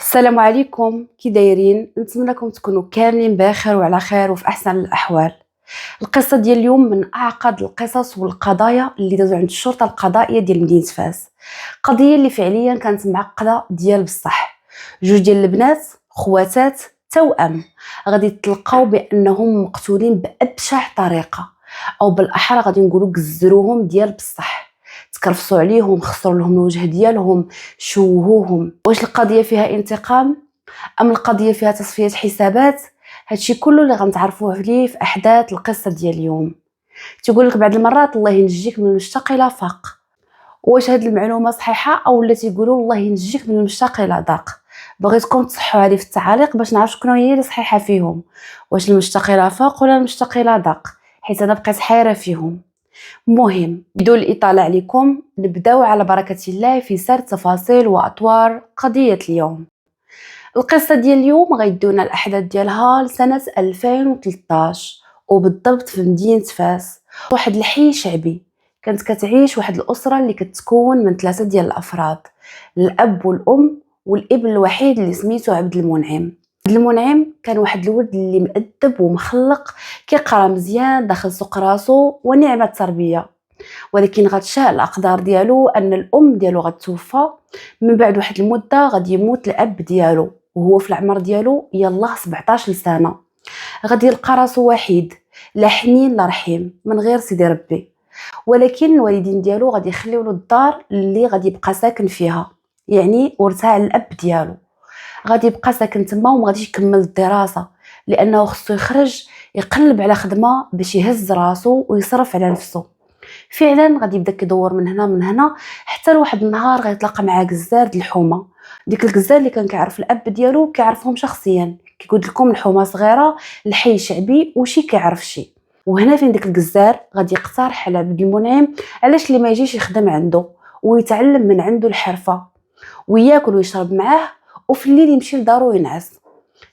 السلام عليكم، كي دايرين؟ نتمنىكم تكونوا كاملين بخير وعلى خير وفي احسن الاحوال. القصه ديال اليوم من اعقد القصص والقضايا اللي دازوا عند الشرطه القضائيه ديال مدينه فاس. قضيه اللي فعليا كانت معقده ديال بصح. جوج ديال البنات خواتات توأم غادي يتلقاو بانهم مقتولين بابشع طريقه، او بالاحرى غادي نقولوا جزروهم ديال بصح. تكرفصوا عليهم، خسروا لهم الوجه ديالهم، شوهوهم. واش القضيه فيها انتقام ام القضيه فيها تصفيه حسابات؟ هادشي كله اللي غنتعرفوه عليه في احداث القصه ديال اليوم. تيقول لك بعض المرات الله ينجيك من المشتاق الى فاق. واش هاد المعلومه صحيحه او لا تيقولوا الله ينجيك من المشتاق الى ضاق؟ بغيتكم تصحوا علي في التعاليق باش نعرف شكون هي اللي صحيحه فيهم، واش المشتاق الى فاق ولا المشتاق الى ضاق، حيت انا بقيت حيره فيهم. مهم بدون الإطالة عليكم نبداو على بركة الله في سرد تفاصيل وأطوار قضية اليوم. القصة ديال اليوم غيدونا الأحداث ديالها لسنة 2013 وبالضبط في مدينة فاس، واحد الحي شعبي. كانت كتعيش واحد الأسرة اللي كتكون من 3 ديال الأفراد، الأب والأم والابن الوحيد اللي سميتو عبد المنعم. عبد المنعم كان واحد الولد اللي مؤدب ومخلق، كيقرا مزيان، داخل سوق راسو ونعمة التربية. ولكن غتشاء الاقدار ديالو ان الام ديالو غتوفى، من بعد واحد المده غادي يموت الاب ديالو وهو في العمر ديالو يلاه 17 سنه. غادي يلقى راسو وحيد، لا حنين لا رحيم، من غير سيدي ربي. ولكن الوالدين ديالو غادي يخليو له الدار اللي غادي يبقى ساكن فيها، يعني ورثها على الاب ديالو. غادي يبقى ساكن تما وما غاديش يكمل الدراسه، لانه خصو يخرج يقلب على خدمه باش يهز راسو ويصرف على نفسه. فعلا غادي يبدا كيدور من هنا من هنا، حتى لواحد النهار غيتلاقى مع جزار د الحومه. ديك الجزار اللي كان كيعرف الاب ديالو كيعرفهم شخصيا، كيقول لكم الحومه صغيره، الحي شعبي وشي كيعرف شي. وهنا فين ديك الجزار غادي يقترح على عبد المنعم علاش اللي ما يجيش يخدم عنده ويتعلم من عنده الحرفه، وياكل ويشرب معاه، وفي الليل يمشي لدارو ينعس.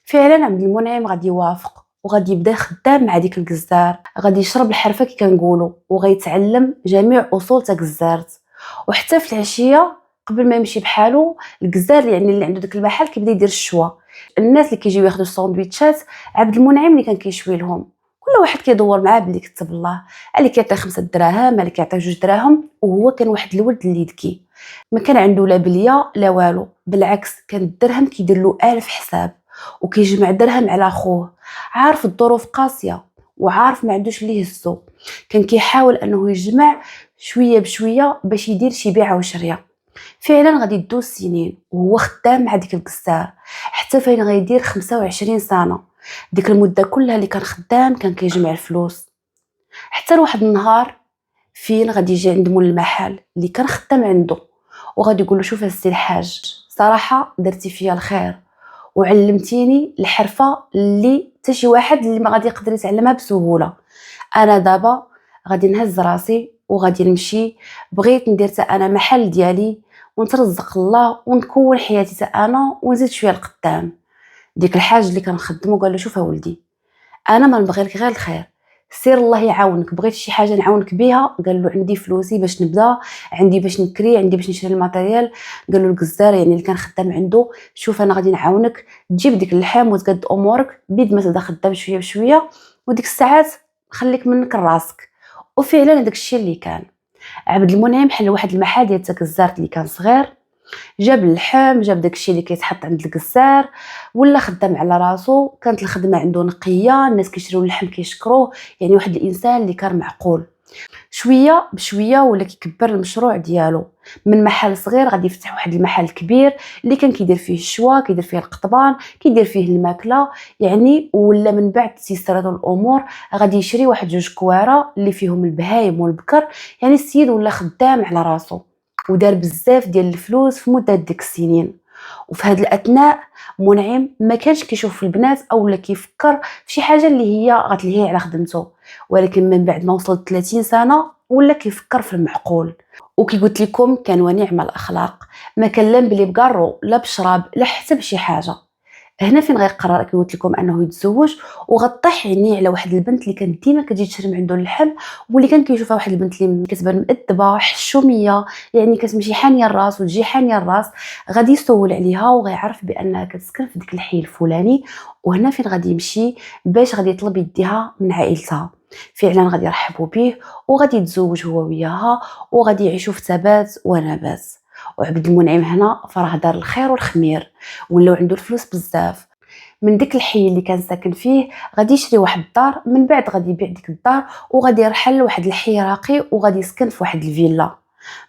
فعلا عبد المنعم غادي يوافق وغادي يبدا خدام مع ديك الجزار، غادي يشرب الحرفه كي كنقولوا، وغيتعلم جميع اصول تاع جزارت. وحتى في العشيه قبل ما يمشي بحالو الجزار، يعني اللي عنده داك المحل، كيبدا يدير الشوا. الناس اللي كيجيو ياخذوا الساندويتشات عبد المنعم اللي كان كيشوي لهم، كل واحد كيدور معاه باللي كتب الله، اللي كيعطي 5 دراهم، اللي كيعطي 2 دراهم. وهو كان واحد الولد اللي ذكي، ما كان عنده لا بليه لا والو، بالعكس كان الدرهم كيدير له 1000 حساب، وكيجمع درهم على خوه. عارف الظروف قاسيه وعارف ما عندوش اللي يهزو، كان كيحاول انه يجمع شويه بشويه باش يدير شي بيعه وشريه. فعلا غادي يدوز سنين وهو خدام مع ديك القصار، حتى فين غيدير 25 سنه. ديك المده كلها اللي كان خدام كان كيجمع الفلوس، حتى لواحد النهار فين غادي يجي عند مول المحل اللي كان خدام عنده، وغادي يقول له شوف السي الحاج، صراحه درتي فيا الخير وعلمتيني الحرفه اللي حتى شي واحد اللي ما غادي يقدر يتعلمها بسهوله. انا دابا غادي نهز راسي وغادي نمشي، بغيت ندير حتى انا محل ديالي ونترزق الله ونكون حياتي حتى انا ونزيد شويه لقدام. ديك الحاج اللي كنخدمو قال له شوف ولدي، انا ما نبغي لك غير الخير، سير الله يعاونك، بغيت شي حاجه نعاونك بها. قال له عندي فلوسي باش نبدا، عندي باش نكري، عندي باش نشري الماتيريال. قال له الجزار يعني اللي كان خدام عنده، شوف انا غادي نعاونك، تجيب ديك اللحم وتقد امورك بيد ما تبدا خدام شويه بشويه، وديك الساعات خليك منك راسك. وفعلا هذاك الشيء اللي كان. عبد المنعم حل واحد المحل ديال الجزارت اللي كان صغير، جاب اللحم، جاب داكشي اللي كيتحط عند الكسار، ولا خدام على راسو. كانت الخدمه عنده نقيه، الناس كيشريو اللحم كيشكروه، يعني واحد الانسان اللي كان معقول. شويه بشويه ولا كيكبر المشروع ديالو، من محل صغير غادي يفتح واحد المحل كبير اللي كان كيدير فيه الشوا، كيدير فيه القطبان، كيدير فيه الماكله، يعني ولا من بعد تيسرات الامور غادي يشري واحد 2 كواره اللي فيهم البهايم والبكر. يعني السيد ولا خدام على راسو ودار بزاف ديال الفلوس في مده ديك السنين. وفي هذه الاثناء منعم ما كانش كيشوف في البنات او لا كيفكر في شي حاجه اللي هي غتلهيه على خدمته، ولكن من بعد ما وصل 30 سنه ولا كيفكر في المعقول. وكي قلت لكم كان ونعم الاخلاق، ما كان لا بلي بقارو لا بشراب لا حتى بشي حاجه. هنا فين غيقرر كي قلت لكم انه يتزوج، وغطيح عينيه على واحد البنت اللي كانت ديما كتجي تشري من عنده اللحم، واللي كان كيشوفها واحد البنت اللي كتبان مؤدبه حشوميه، يعني كتمشي حانيه الراس وتجي حانيه الراس. غادي يسول عليها وغيعرف بانها كتسكن في ديك الحي الفلاني، وهنا فين غادي يمشي باش غادي يطلب يديها من عائلتها. فعلا غادي يرحبوا به وغادي يتزوج هو وياها، وغادي يعيشوا في ثبات ونبات. وعبد المنعم هنا فراه دار الخير والخمير، ولاو عنده الفلوس بزاف. من ديك الحي اللي كان ساكن فيه غادي يشري واحد الدار، من بعد غادي يبيع ديك الدار وغادي يرحل لواحد الحي راقي وغادي يسكن في واحد الفيلا.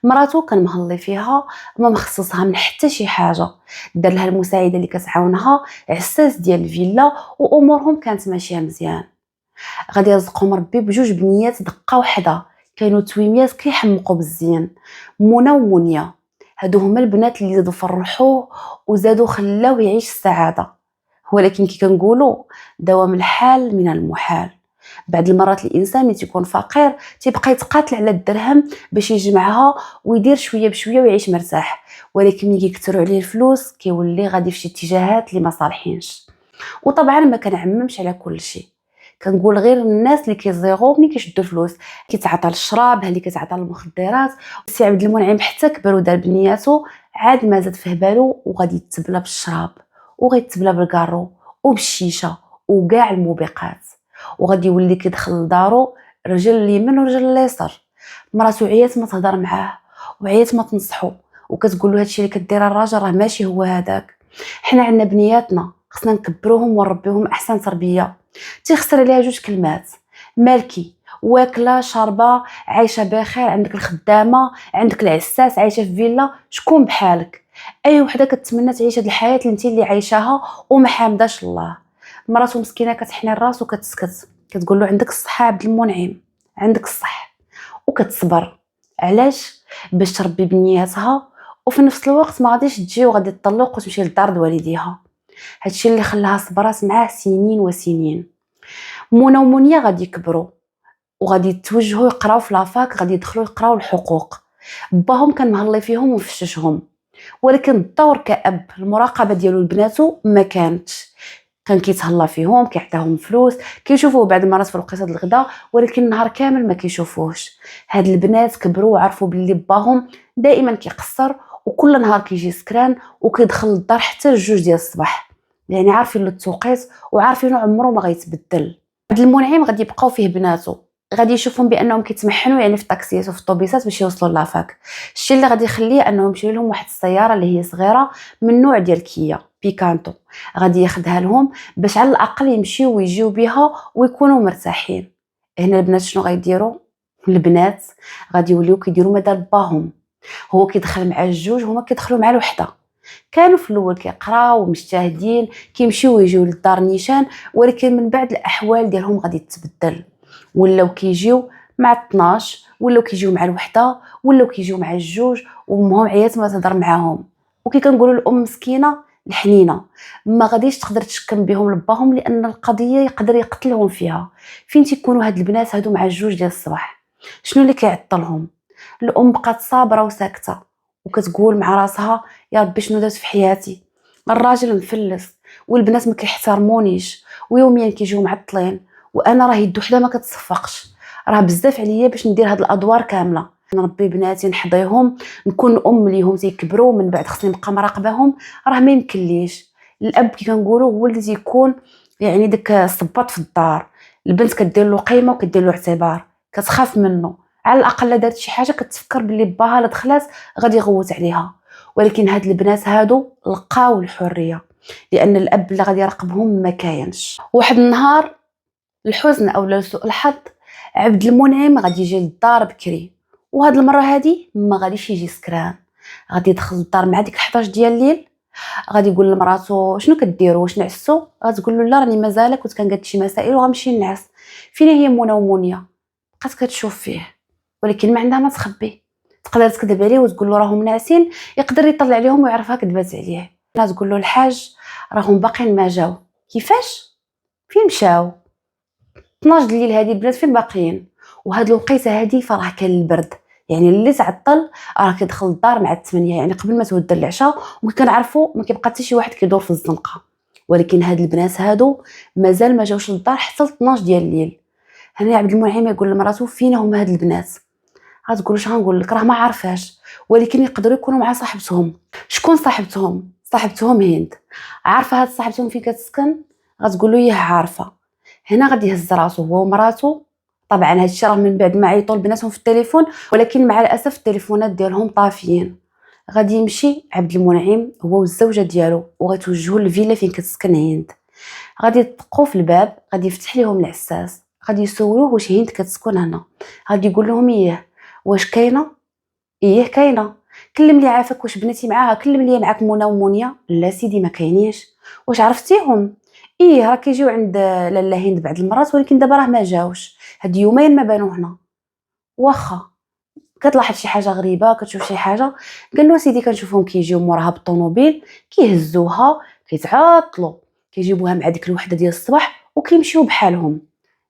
مراتو كان مهلي فيها، ما مخصصها من حتى شي حاجه، دار لها المساعده اللي كتعاونها، عساس ديال الفيلا، وامورهم كانت ماشيه مزيان. غادي يرزقهم ربي بجوج بنيات دقه وحده، كانوا تويميات كيحمقوا بالزين، منى ومنيا. هادو هما البنات اللي زادوا فرحوه وزادوا خلاوه يعيش السعاده. ولكن كي كنقولوا دوام الحال من المحال. بعض المرات الانسان ملي تيكون فقير تيبقى يتقاتل على الدرهم باش يجمعها ويدير شويه بشويه ويعيش مرتاح، ولكن ملي كيكثروا عليه الفلوس كيولي غادي في شي اتجاهات اللي ما صالحينش. وطبعا ما كنعممش على كل شيء، كنقول غير الناس اللي كيزيغو ملي كيشدوا الفلوس، كيتعاطى للشراب، اللي كيتعاطى للمخدرات. سي عبد المنعم حتى كبر ودار بنياتو عاد ما زاد فيه بالو، وغادي يتبلى بالشراب وغيتبلى بالكارو وبالشيشه وكاع الموبقات، وغادي يولي كيدخل لدارو رجل اليمين ورجل اليسار. مراتو عيات ما تهضر معاه وعيات ما تنصحو، وكتقول له هادشي اللي كدير الراجل راه ماشي هو هذاك. حنا عندنا بنياتنا خصنا نكبروهم ونربيوهم احسن تربيه. تيخسر عليها جوج كلمات: مالكي واكله شاربه عايشه بخير، عندك الخدامه، عندك العساس، عايشه في فيلا، شكون بحالك؟ اي وحده كتمنى تعيش هاد الحياه اللي انت اللي عايشاها وما حامداش الله. مراتو مسكينه كتحني الراس وكتسكت، كتقول له عندك الصحه عبد المنعم، عندك الصح، وكتصبر. علاش؟ باش تربي بنياتها، وفي نفس الوقت ما غاديش تجي وغادي تطلق وتمشي لدار والديها. هادشي اللي خلاها صبرات معاه سنين وسنين. منى ومنيا غادي يكبروا وغادي يتوجهوا يقراو في لافاك، غادي يدخلوا يقراو الحقوق. باهم كان مهلي فيهم ومفششهم، ولكن الدور كأب المراقبه ديالو لبناتو ما كانتش. كان كيتهلا فيهم، كيعطيهم فلوس، كيشوفوه بعض المرات في الوقيته د الغدا، ولكن النهار كامل ما كيشوفوهش. هاد البنات كبروا وعرفوا باللي باهم دائما كيقصر، وكل نهار كيجي سكران وكيدخل للدار حتى الجوج ديال الصباح، يعني عارفين له التوقيت وعارفين عمره ما غيتبدل. عبد المنعم غادي يبقاو فيه بناتو، غادي يشوفهم بانهم كيتمحنوا يعني في الطاكسيات وفي الطوبيسات باش يوصلوا لافاك. الشيء اللي غادي يخليه انهم يشري لهم واحد السياره اللي هي صغيره من نوع ديال كيا بيكانتو، غادي ياخذها لهم باش على الاقل يمشيو ويجيو بها ويكونوا مرتاحين. هنا البنات شنو غيديروا؟ البنات غادي يوليو كيديروا مدار باهم، هو كيدخل مع الجوج هما كيدخلوا مع الوحده. كانوا في الاول كيقراو ومجتهدين كيمشيو ويجيو للدار نيشان، ولكن من بعد الاحوال ديالهم غادي تتبدل، ولاو كيجيو مع 12، ولاو كيجيو مع الوحده، ولاو كيجيو مع الجوج، وامهم عيات ما تهضر معاهم. وكي كنقولوا الام مسكينه الحنينه ما غاديش تقدر تشكم بهم لباهم، لان القضيه يقدر يقتلهم فيها. فين تيكونوا هاد البنات هادو مع الجوج ديال الصباح؟ شنو اللي كيعطلهم؟ الام بقات صابره وساكته وكتقول مع راسها: يا ربي شنو درت في حياتي؟ الراجل مفلس والبنات ما كيحترمونيش ويوميا كيجيو معطلين، وانا راه يد وحده ما كتصفقش، راه بزاف عليا باش ندير هاد الادوار كامله. نربي بناتي نحضيهم نكون ام ليهم تيكبروا، من بعد خصني نبقى مراقباهم، راه ما يمكنليش. الاب كي كنقولوا هو اللي تيكون يعني داك الصباط في الدار، البنت كدير له قيمه وكدير له اعتبار، كتخاف منه، على الاقل لا دارت شي حاجه كتفكر باللي باها لا دخلات غادي يغوت عليها. ولكن هاد البنات هادو لقاو الحريه، لان الاب اللي غادي يراقبهم ما كاينش. واحد النهار الحزن او سوء الحظ، عبد المنعم غادي يجي للدار بكري، وهاد المره هادي ما غاديش يجي سكران، غادي يدخل للدار مع ديك 11 ديال الليل. غادي يقول لمراتو: شنو كديروا واش نعسوا؟ غتقول له: لا راني مازال كنت كنقاد شي مسائل وغنمشي نعس. فين هي منى ومنيا؟ بقات كتشوف فيه ولكن ما عندها ما تخبي، تقدر تكذب عليه وتقول له راهم ناعسين، يقدر يطلع عليهم ويعرفها كذبات عليه. لا تقول له: الحاج راهم باقيين ما جاو. كيفاش؟ فين مشاو؟ 12 الليل هذه البنات فين باقيين؟ وهاد الوقيته هذه فراه كان البرد، يعني اللي تعطل راه كيدخل الدار مع 8، يعني قبل ما تودى العشاء، وكنعرفوا ما كيبقى حتى شي واحد كيدور في الزنقه. ولكن هاد البنات هادو مازال ما جاوش للدار حتى 12 ديال الليل. هنا عبد المنعم يقول لمراتو فين هما هاد البنات؟ غتقول اش غنقول لك، راه ما عارفاش، ولكن يقدروا يكونوا مع صاحبتهم. شكون صاحبتهم؟ صاحبتهم هند. عارفه هاد صاحبتهم فين كتسكن؟ غتقول له ياه عارفه. هنا غادي يهز راسو هو ومراتو. طبعا هادشي راه من بعد ما عيطوا لبناتهم في التليفون، ولكن مع الاسف التليفونات ديالهم طافيين. غادي يمشي عبد المنعم هو والزوجه ديالو وغتوجهوا للفيلا فين كتسكن هند. غادي يطقوا في الباب، غادي يفتح لهم العساس، غادي يسولوه واش هند كتسكن هنا. غادي يقول لهم ايه. واش كاينه؟ ايه كاينه. كلم لي عافاك واش بنتي معاها، كلم لي معاك منى ومنيا. لا سيدي ما كاينينش. واش عرفتيهم؟ ايه راه كيجيو عند لاله هند بعض المرات، ولكن دابا راه ما جاوش، هاد يومين ما بانوا هنا. واخا كتلاحظ شي حاجه غريبه، كتشوف شي حاجه. قال له سيدي كنشوفهم كيجيو موراها بالطوموبيل، كيهزوها، كيتعاطلوا، كيجيبوها مع ديك الوحده ديال الصباح وكيمشيو بحالهم.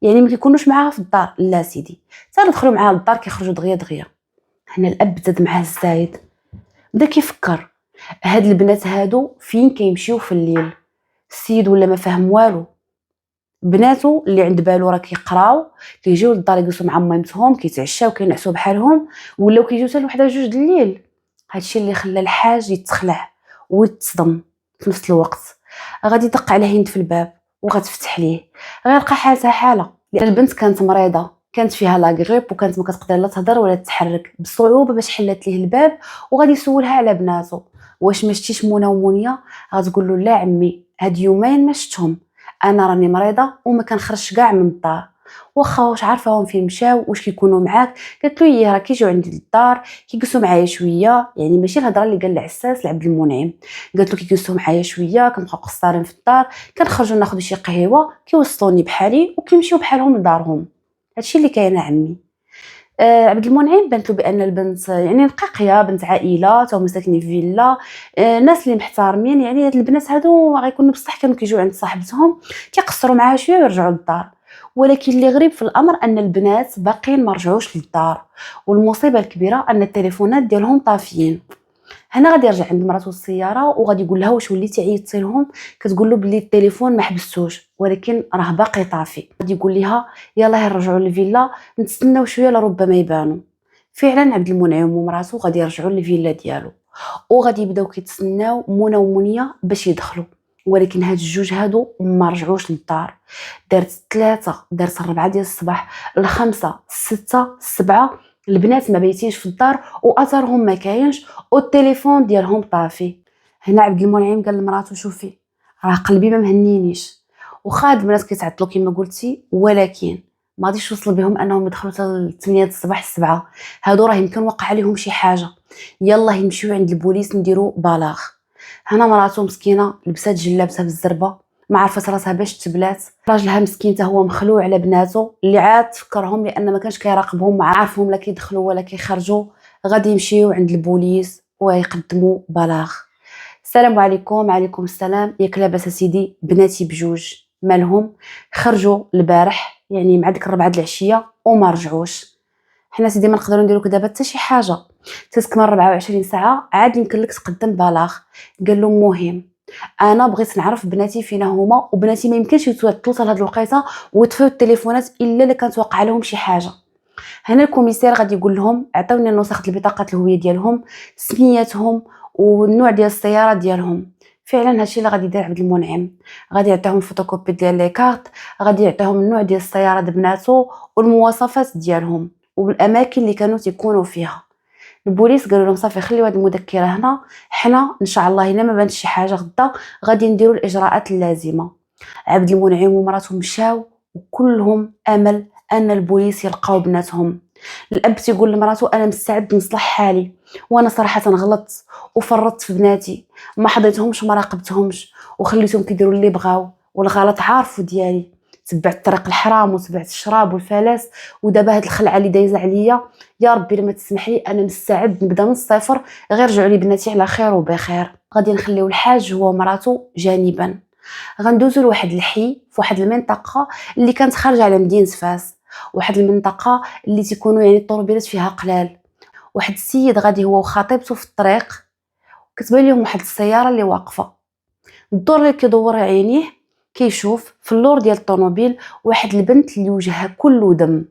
يعني ما كيكونوش معاها في الدار. لا سيدي حتى دخلوا معاها للدار كيخرجوا دغيا دغيا. هنا الاب زاد معاه الزايد، بدا كيفكر هاد البنات هادو فين كيمشيو في الليل. السيد ولا ما فاهم والو. بناتو اللي عند بالو راه كيقراو، كيجيو للدار يجلسوا مع مامتهم، كيتعشاو كينعسوا بحالهم، ولاو كيجيو حتى لوحده جوج د الليل. هادشي اللي خلى الحاج يتخلع ويتصدم في نفس الوقت. غادي يدق على هند في الباب وغتفتح ليه. غيلقى حالتها حاله، لان البنت كانت مريضه، كانت فيها لا غريب وكانت ما كتقدر لا تهضر ولا تتحرك. بصعوبه باش حلت ليه الباب وغادي يسولها على بناتو. واش ما شتيش منى ومنيا؟ غتقول له لا عمي هاد يومين ما شفتهم، انا راني مريضه وما كنخرجش كاع من الدار. واخا واش عارفاهم فين مشاو، واش كيكونوا معاك؟ قالت له ياه راه كيجيو عندي للدار، كيجلسوا معايا شويه. يعني ماشي الهضره اللي قال العساس لعبد المنعم. قالت له كيجلسوا معايا شويه، كنبقاو قصارين في الدار، كنخرجوا ناخذ شي قهوه، كيوصلوني بحالي وكيمشيو بحالهم لدارهم. هادشي اللي كاين عمي. عبد المنعم بانت له بان البنت يعني نقيقيه، بنت عائله، تا هما ساكنين في فيلا، ناس اللي محترمين. يعني هاد البنات هادو غيكونوا بصح كانوا كيجيو عند صاحبتهم، كيقصروا معاها شويه ويرجعوا للدار. ولكن اللي غريب في الامر ان البنات باقيين ما رجعوش للدار، والمصيبه الكبيره ان التليفونات ديالهم طافيين. هنا غادي يرجع عند مراتو السياره وغادي يقول لها واش وليتي عيطتي لهم؟ كتقول له بلي التليفون ما حبستوش ولكن راه باقي طافي. غادي يقول لها يلاه نرجعوا للفيلا نتسناو شويه لربما يبانوا. فعلا عبد المنعم ومراتو غادي يرجعوا للفيلا ديالو وغادي يبداو كيتسناو منى ومنيا باش يدخلوا. ولكن هاد الجوج هادو ما رجعوش للدار. دارت 3، دارت 4 ديال الصباح، 5، 6، 7، البنات ما بيتينش في الدار واثرهم ما كاينش والتليفون ديالهم طافي. هنا عبد المنعم قال لمراتو شوفي راه قلبي ما مهنينيش، وخا هاد البنات كيتعطلوا كما قلتي، ولكن ما غاديش يوصل بهم انهم يدخلوا حتى 8 الصباح 7. هادو راه يمكن وقع عليهم شي حاجه، يلا يمشيو عند البوليس نديروا بلاغ. هنا مراتو مسكينه لبسات جلابتها بالزربه، ما عرفت راسها باش تبلات. راجلها مسكين حتى هو مخلوع على بناته اللي عاد تفكرهم لان ما كانش كيراقبهم، عارفهم لا كيدخلوا ولا كيخرجوا. غادي يمشيو عند البوليس ويقدموا بلاغ. السلام عليكم. عليكم السلام. ياك لاباس سيدي؟ بناتي بجوج مالهم؟ خرجوا البارح يعني مع ديك 4 د العشيه وما رجعوش. حنا سيدي ما نقدروا نديروا لك دابا حتى شي حاجه، تتكمل 24 ساعه عاد يمكن لك تقدم بلاغ. قال له مهم انا بغيت نعرف بناتي فينا هما، وبناتي ما يمكنش يتوصلوا لهاد الوقيته ويطفيو التليفونات الا الا كانت واقع لهم شي حاجه. هنا الكوميسير غادي يقول لهم عطيوني نسخه البطاقه الهويه ديالهم، سمياتهم والنوع ديال السياره ديالهم. فعلا هادشي اللي غادي يدير عبد المنعم. غادي يعطيهم فوتوكوبي ديال لي كارت، غادي يعطيهم النوع ديال السياره د بناتو والمواصفات ديالهم والاماكن اللي كانوا تيكونوا فيها. البوليس قالوا لهم صافي خليو هذه المذكره هنا، حنا ان شاء الله الا ما بانت شي حاجه غدا غادي نديروا الاجراءات اللازمه. عبد المنعم ومراته مشاو وكلهم امل ان البوليس يلقاو بناتهم. الاب تيقول لمراته انا مستعد نصلح حالي، وانا صراحه غلطت وفرطت في بناتي، ما حضيتهمش وما راقبتهمش وخليتهم كيديروا اللي بغاو، والغلط عارفو ديالي، تبعت طريق الحرام وتبعت الشراب والفلاس، ودابا هاد الخلعه اللي دايزه عليا يا ربي لما تسمح لي انا مستعد نبدا من الصفر، غير رجعوا لي بناتي على خير وبخير. غادي نخليو الحاج هو ومراته جانبا، غندوزو لواحد الحي في واحد المنطقه اللي كانت خارجه على مدينه فاس، واحد المنطقه اللي تيكونوا يعني الطوموبيلات فيها قلال. واحد السيد غادي هو وخطيبته في الطريق، كتبان لهم واحد السياره اللي واقفه. الدور اللي كيدور عينيه كيشوف في اللور ديال الطوموبيل واحد البنت اللي وجهها كله دم،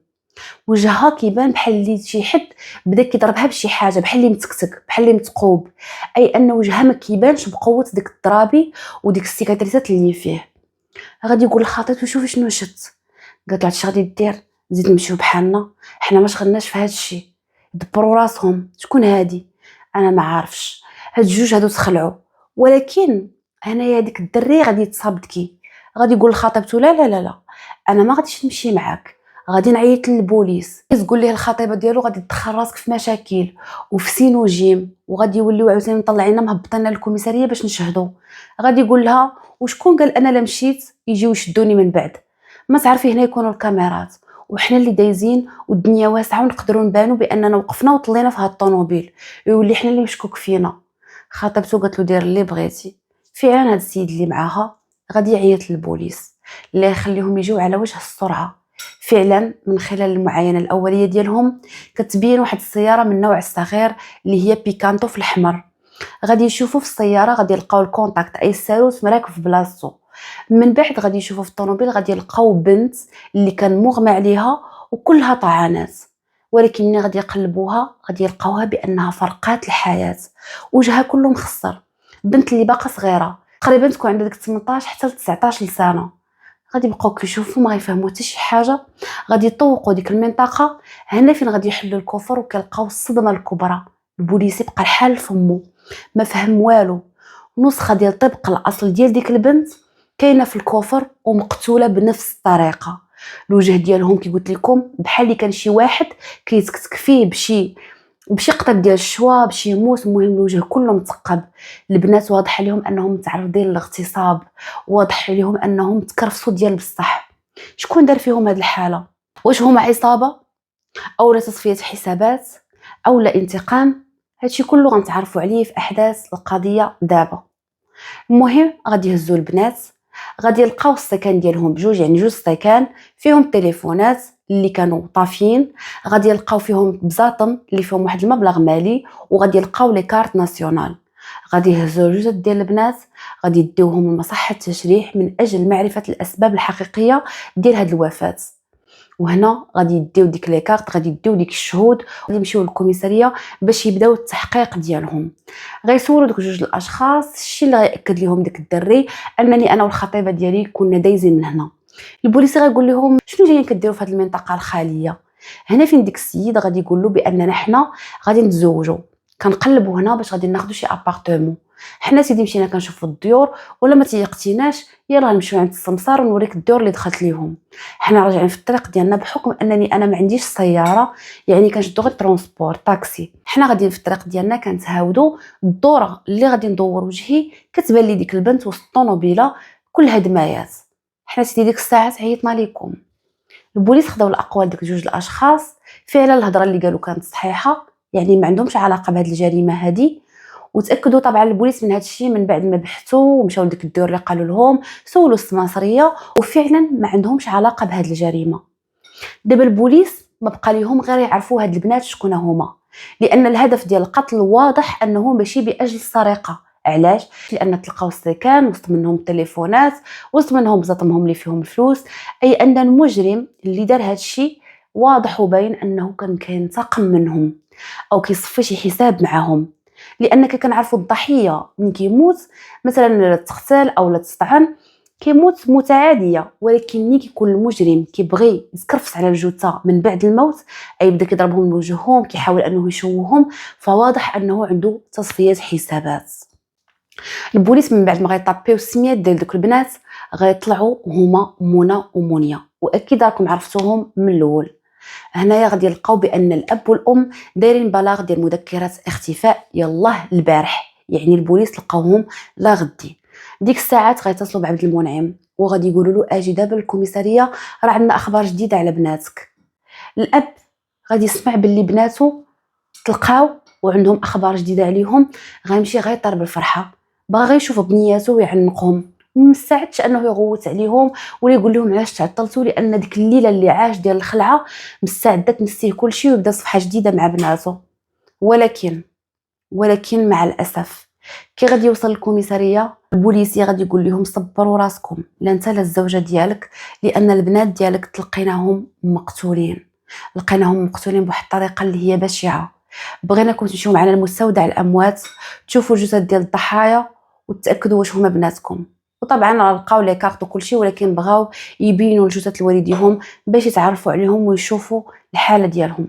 وجهها كيبان بحال اللي شي حد بدا كيضربها بشي حاجه، بحال اللي متكتك، بحال اللي متقوب، اي ان وجهها ما كيبانش بقوه ديك الضرابي وديك السيكاتريسات اللي فيه. غادي يقول لخطيبته شوفي شنو شفت، قالت له هادشي غادي دير، نزيد نمشيو بحالنا، حنا ما شغلناش في هادشي، دبروا راسهم، شكون هادي؟ انا ما عارفش، هاد الجوج هادو تخلعوا. ولكن هنايا ديك الدري غادي تصابدكي، غادي يقول لخطيبته لا لا لا لا، انا ما غاديش نمشي معاك، غادي نعيط للبوليس. تقول ليه الخطيبه ديالو غادي تدخل راسك في مشاكل وفي سينوجيم، وغادي يوليو عاوتاني مطلعينا مهبطينا للكوميساريه باش نشهدوا. غادي يقول لها وشكون قال انا لا مشيت يجيو يشدوني من بعد؟ ما تعرفي هنا يكونوا الكاميرات وحنا اللي دايزين والدنيا واسعه ونقدروا نبانوا باننا وقفنا وطلينا في هاد الطوموبيل، يولي حنا اللي مشكوك فينا. خاطبته قالت له دير اللي بغيتي. فعلا هاد السيد اللي معاها غادي يعيط للبوليس اللي يخليهم يجيو على وجه السرعه. فعلا من خلال المعاينه الاوليه ديالهم كتبين واحد السياره من نوع الصغير اللي هي بيكانتو في الاحمر. غادي يشوفوا في السياره، غادي يلقاو الكونتاكت اي الساروت مراكب في بلاصتو. من بعد غادي يشوفوا في الطوموبيل غادي يلقاو بنت اللي كان مغمى عليها وكلها طعنات، ولكن ملي غادي يقلبوها غادي يلقاوها بانها فرقات الحياه، وجهها كله مخسر. بنت اللي باقا صغيره تقريبا تكون عندها ديك 18 حتى ل 19 سنه. غادي يبقاو كيشوفوا ما يفهموا حتى شي حاجه. غادي يطوقوا ديك المنطقه، هنا فين غادي يحلوا الكفر وكيلقاو الصدمه الكبرى. البوليسي بقى الحال فمو ما فهم والو. نسخه ديال طبق الاصل ديال ديك البنت كاينه في الكفر ومقتوله بنفس الطريقه. الوجه ديالهم كي قلت لكم بحال اللي كان شي واحد كيتكتك فيه بشي قطب ديال الشوا بشي موس. المهم الوجه كله مثقب. البنات واضح عليهم انهم متعرضين للاغتصاب، واضح عليهم انهم تكرفسوا ديال بصح. شكون دار فيهم هذه الحاله؟ واش هما عصابه او لا تصفيه حسابات او لا انتقام؟ هادشي كله غنتعرفوا عليه في احداث القضيه دابا. المهم غادي يهزوا البنات، غادي يلقاو السكان ديالهم بجوج، يعني جوج سكان فيهم التليفونات اللي كانوا طافيين، غادي يلقاو فيهم بزاطم اللي فيهم واحد المبلغ مالي، وغادي يلقاو لي كارت ناسيونال. غادي يهزوا جوج ديال البنات، غادي يديوهم لمصحة التشريح من اجل معرفة الاسباب الحقيقية ديال هاد الوفاة. وهنا غادي يديو ديك لي كارت، غادي يديو ديك الشهود، غادي يمشيو للكوميساريه باش يبداو التحقيق ديالهم. غيسولوا دوك جوج الاشخاص الشيء اللي غياكد لهم داك الدري انني انا والخطيبه ديالي كنا دايزين من هنا. البوليس غيقول لهم شنو جايين كديروا في هذه المنطقه الخاليه؟ هنا فين ديك السيد غادي يقول له باننا حنا غادي نتزوجوا، كنقلبوا هنا باش غادي ناخذوا شي ابارتمون. حنا سيدي مشينا كنشوفوا الديور ولا ما تيقتيناش، يلا نمشيو عند السمسار ونوريك الديور اللي دخلت ليهم. حنا راجعين في الطريق ديالنا بحكم انني انا ما عنديش سياره، يعني كنشدو غير ترونسبور طاكسي. حنا غاديين في الطريق ديالنا كنتهاودوا الدوره اللي غادي ندور وجهي كتبان لي ديك البنت وسط الطوموبيله كلها دمايات. حنا سيدي ديك الساعات عيطنا لكم. البوليس خداو الاقوال ديك جوج الاشخاص، فعلا الهضره اللي قالوا كانت صحيحه، يعني ما عندهمش علاقه بهذه الجريمه هذه. وتاكدوا طبعا البوليس من هذا الشيء من بعد ما بحثوا ومشاو لديك الدور اللي قالوا لهم، سولوا السماسريه وفعلا ما عندهمش علاقه بهذه الجريمه. دابا البوليس ما بقى ليهم غير يعرفوا هاد البنات شكون هما، لان الهدف ديال القتل واضح انه ماشي باجل السرقه. علاش؟ لان تلقاو السكان وسط منهم التليفونات، وسط منهم بزاطمهم اللي فيهم الفلوس، اي ان المجرم اللي دار هاد الشيء واضح وباين انه كان كينتقم منهم او كيصفي شي حساب معاهم. لانك كنعرفوا الضحيه ملي كيموت مثلا لا تقتل او لا تطعن كيموت موته عاديه، ولكن ملي كيكون المجرم كيبغي يسكرفس على الجثه من بعد الموت، اي بدا كيضربهم بوجههم كيحاول انه يشوههم، فواضح انه عنده تصفيه حسابات. البوليس من بعد ما غيطابيو السميات ديال دوك البنات غيطلعوا هما منى ومنيا، واكيد راكم عرفتوهم من الاول. هنايا غادي يلقاو بان الاب والام دايرين بلاغ ديال مذكرات اختفاء يلاه البارح، يعني البوليس لقاوهم لا غدي. ديك الساعات غيتصلوا بعبد المنعم وغادي يقولوا له اجي دابا للكوميساريه راه عندنا اخبار جديده على بناتك. الاب غادي يسمع باللي بناته تلقاو وعندهم اخبار جديده عليهم، غيمشي غيطير بالفرحه، باغي يشوف بنياته ويعنقهم. مستعدش انه يغوت عليهم ولا يقول لهم علاش تعطلتوا، لان ديك الليله اللي عاش ديال الخلعه مستعده تنسيه كلشي ويبدا صفحه جديده مع بناته. ولكن مع الاسف كي غادي يوصل للكوميساريه البوليسي غادي يقول لهم صبروا راسكم، لا انت لا الزوجه ديالك، لان البنات ديالك تلقيناهم مقتولين، لقيناهم مقتولين بواحد الطريقه اللي هي بشعه. بغيناكم تمشيو معنا لمستودع الاموات، تشوفوا الجثث ديال الضحايا وتاكدوا واش هما بناتكم. وطبعا لقاو لي كارط وكلشي، ولكن بغاو يبينوا الجثث لوالديهم باش يتعرفوا عليهم ويشوفوا الحاله ديالهم.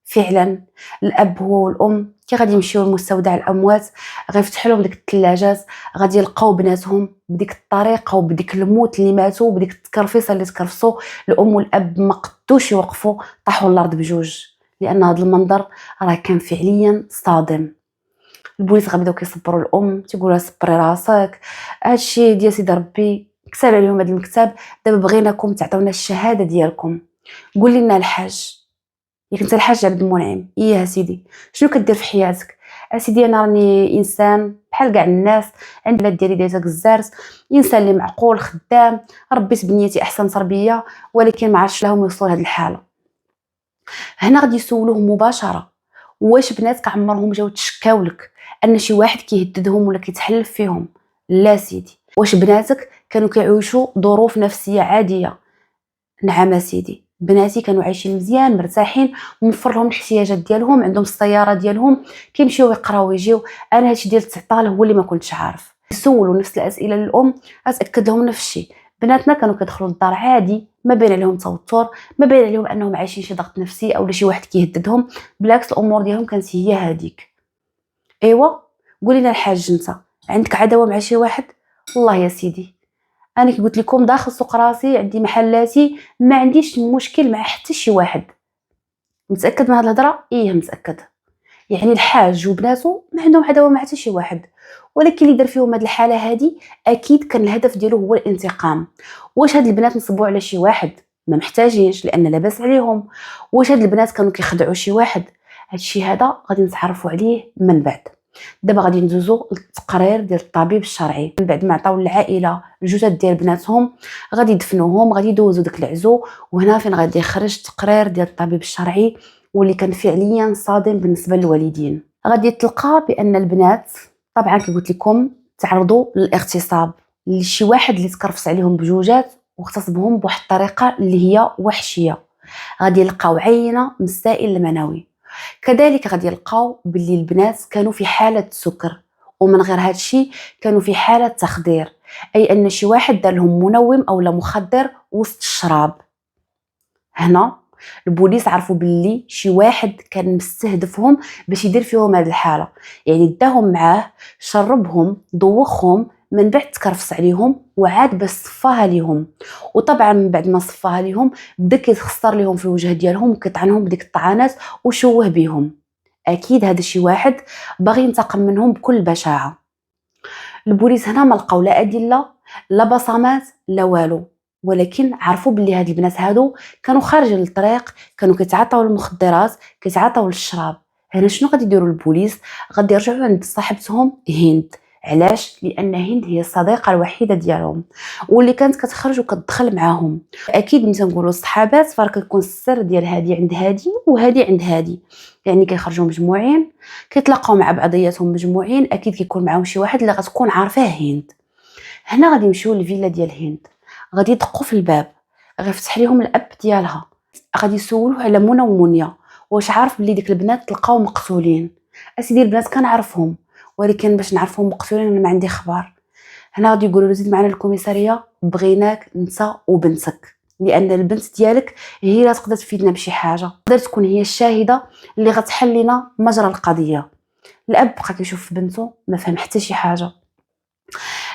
فعلا الاب هو والام كي غادي يمشيو لمستودع الاموات غيفتحوا لهم ديك الثلاجات، غادي يلقاو بناتهم بديك الطريقه وبديك الموت اللي ماتوا وبديك التكرفيصه اللي تكرفصوا. الام والاب ما قدوش يوقفوا، طاحوا الارض بجوج، لان هذا المنظر راه كان فعليا صادم. البوليس غيبداو كيصبروا الام، تيقولوا صبري راسك، هادشي ديال سيدي ربي كتب عليهم هذا المكتب، دابا بغيناكم تعطيونا الشهاده ديالكم. قول لنا الحاج، ياك انت الحاج عبد المنعم؟ ايه سيدي. شنو كدير في حياتك؟ اسيدي انا راني انسان بحال كاع الناس، عندي البلاد ديالي دايزه كزارت، انسان اللي معقول خدام، ربيت بنيتي احسن تربيه، ولكن ما عرفتش لهم يوصلوا لهاد الحاله. هنا غادي يسولوه مباشره، واش بناتك عمرهم جاو تشكاو لك ان شي واحد كيهددهم ولا كيتحلف فيهم؟ لا سيدي. واش بناتك كانوا كيعيشوا ظروف نفسيه عاديه؟ نعم سيدي، بناتي كانوا عايشين مزيان مرتاحين، موفر لهم الاحتياجات ديالهم، عندهم السياره ديالهم، كيمشيو يقراو ويجيو. انا هادشي ديال التعطال هو اللي ما كنتش عارف. سولوا نفس الاسئله للام، اتاكد لهم نفس الشيء. بناتنا كانوا كيدخلوا للدار عادي، ما بين عليهم توتر، ما بين عليهم انهم عايشين شي ضغط نفسي او شي واحد كيهددهم، بالعكس الامور ديالهم كانت هي هذيك. ايوا، قولي لنا الحاج، انت عندك عداوه مع شي واحد؟ والله يا سيدي انا كي قلت لكم داخل سوق راسي، عندي محلاتي، ما عنديش مشكل مع حتى شي واحد. متاكد من هاد الهضره؟ ايه متاكد. يعني الحاج وبناتو ما عندهم عداوه مع حتى شي واحد، ولكن اللي دار فيهم هاد الحاله هادي اكيد كان الهدف ديالو هو الانتقام. واش هاد البنات نصبوا على شي واحد؟ ما محتاجينش، لان لاباس عليهم. واش هاد البنات كانوا كيخدعوا شي واحد؟ هادشي هذا غادي نتعرفوا عليه من بعد. دابا غادي ندوزو للتقرير ديال الطبيب الشرعي. من بعد ما عطاو للعائله الجثث ديال بناتهم، غادي يدفنوهم، غادي يدوزو داك العزو، وهنا فين غادي يخرج التقرير ديال الطبيب الشرعي واللي كان فعليا صادم بالنسبه للوالدين. غادي تلقى بان البنات طبعا كي قلت لكم تعرضوا للاغتصاب، لشي واحد اللي تكرفس عليهم بجوجات واغتصبهم بواحد الطريقه اللي هي وحشيه. غادي يلقاو عينه من السائل المنوي. كذلك غادي يلقاو باللي البنات كانوا في حاله سكر، ومن غير هذا الشيء كانوا في حاله تخدير، اي ان شي واحد دار لهم منوم او مخدر وسط الشراب. هنا البوليس عرفوا باللي شي واحد كان مستهدفهم باش يدير فيهم هذه الحاله، يعني داهم معاه، شربهم، دوخهم، من بعد تكرفس عليهم وعاد باش صفاها ليهم. وطبعا من بعد ما صفاها ليهم بدا كيتخسر ليهم في الوجه ديالهم وكيطعنهم بديك الطعنات وشوه بهم. اكيد هذا شي واحد باغي ينتقم منهم بكل بشاعه. البوليس هنا ما لقاو لا ادله لا بصمات لا والو، ولكن عرفوا باللي هاد البنات هادو كانوا خارجين للطريق، كانوا كيتعاطاو المخدرات، كيتعاطاو الشراب. هنا شنو غادي يديروا البوليس؟ غادي يرجعوا عند صاحبتهم هند. علاش؟ لان هند هي الصديقه الوحيده ديالهم واللي كانت كتخرج وكتدخل معاهم. اكيد ملي تنقولوا الصحابات فراه كيكون السر ديال هادي عند هادي وهادي عند هادي، يعني كيخرجوا مجموعين، كيتلاقاو مع بعضياتهم مجموعين، اكيد كيكون معاهم شي واحد اللي غتكون عارفاه هند. هنا غادي يمشيو للفيلا ديال هند، غادي يدقوا في الباب، غيفتح ليهم الاب ديالها، غادي يسولوه على منى ومنيا، واش عارف بلي ديك البنات تلقاو مقتولين؟ اسيدي البنات كنعرفهم، ولكن باش نعرفهم مقتولين انا ما عندي خبر. هنا غادي يقولوا له زيد معنا للكوميساريه، بغيناك انت وبنتك، لان البنت ديالك هي اللي تقدر تفيدنا بشي حاجه، تقدر تكون هي الشاهده اللي غتحل لنا مجرى القضيه. الاب بقى كيشوف بنته ما فهم حتى شي حاجه.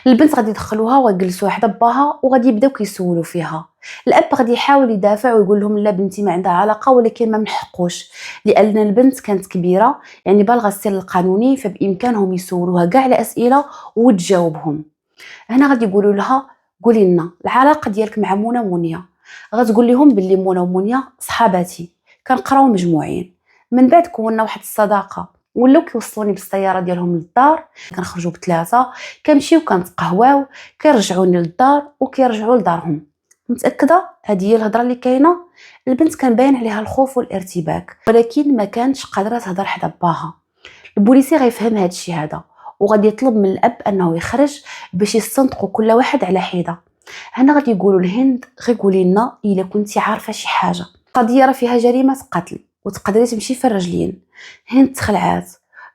البنت غادي يدخلوها ويجلسوها حدا باها وغادي يبداو كيسولوا فيها. الاب غادي يحاول يدافع ويقول لهم لا بنتي ما عندها علاقه، ولكن ما منحقوش لان البنت كانت كبيره، يعني بالغه السن القانوني، فبامكانهم يسولوها كاع الاسئله وتجاوبهم. هنا غادي يقولوا لها قولي لنا العلاقه ديالك مع منى ومنيا. غتقول لهم باللي منى ومنيا صحاباتي، كنقراو مجموعين، من بعد كونا واحد الصداقه، ولاو كيوصلوني بالسياره ديالهم للدار، كنخرجوا بثلاثه، كنمشيو كنتقهواو، كيرجعوني للدار وكيرجعوا لدارهم. متاكده هذه هي الهضره اللي كاينه؟ البنت كان باين عليها الخوف والارتباك، ولكن ما كانتش قادره تهضر حدا باها. البوليسي غيفهم هذا الشيء هذا، وغادي يطلب من الاب انه يخرج باش يستنطقوا كل واحد على حده. هنا غادي يقولوا لهند غير قولي لنا الا كنتي عارفه شي حاجه، قضيه راه فيها جريمه قتل وتقدري تمشي في الرجلين. هند تخلعات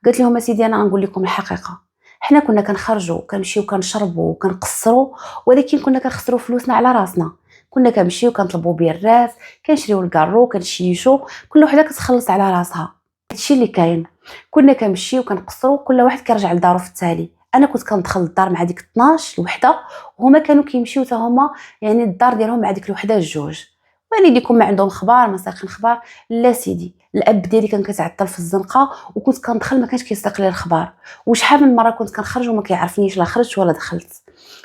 قالت لهم سيدي انا غنقول لكم الحقيقه، حنا كنا كنخرجوا كنمشيو كنشربوا وكنقصروا، ولكن كنا كنخسروا فلوسنا على راسنا. كنا كنمشيو كنطلبوا بيرات، كنشريو الكارو، كنشيشو، كل وحده كتخلص على راسها. هادشي اللي كاين. كنا كنمشيو كنقصروا، كل واحد كيرجع لدارو في التالي. انا كنت كندخل للدار مع ديك 12 الوحده، وهما كانوا كيمشيو حتى هما يعني الدار ديالهم مع ديك الوحده الجوج. والديكم ما عندهم خبار ما ساقين خبار. لا سيدي، الاب ديالي كان كيتعطل في الزنقه، وكنت كندخل ما كانش كيساق لي الخبار. وشحال من مره كنت كنخرج وما كيعرفنيش لا خرجت ولا دخلت.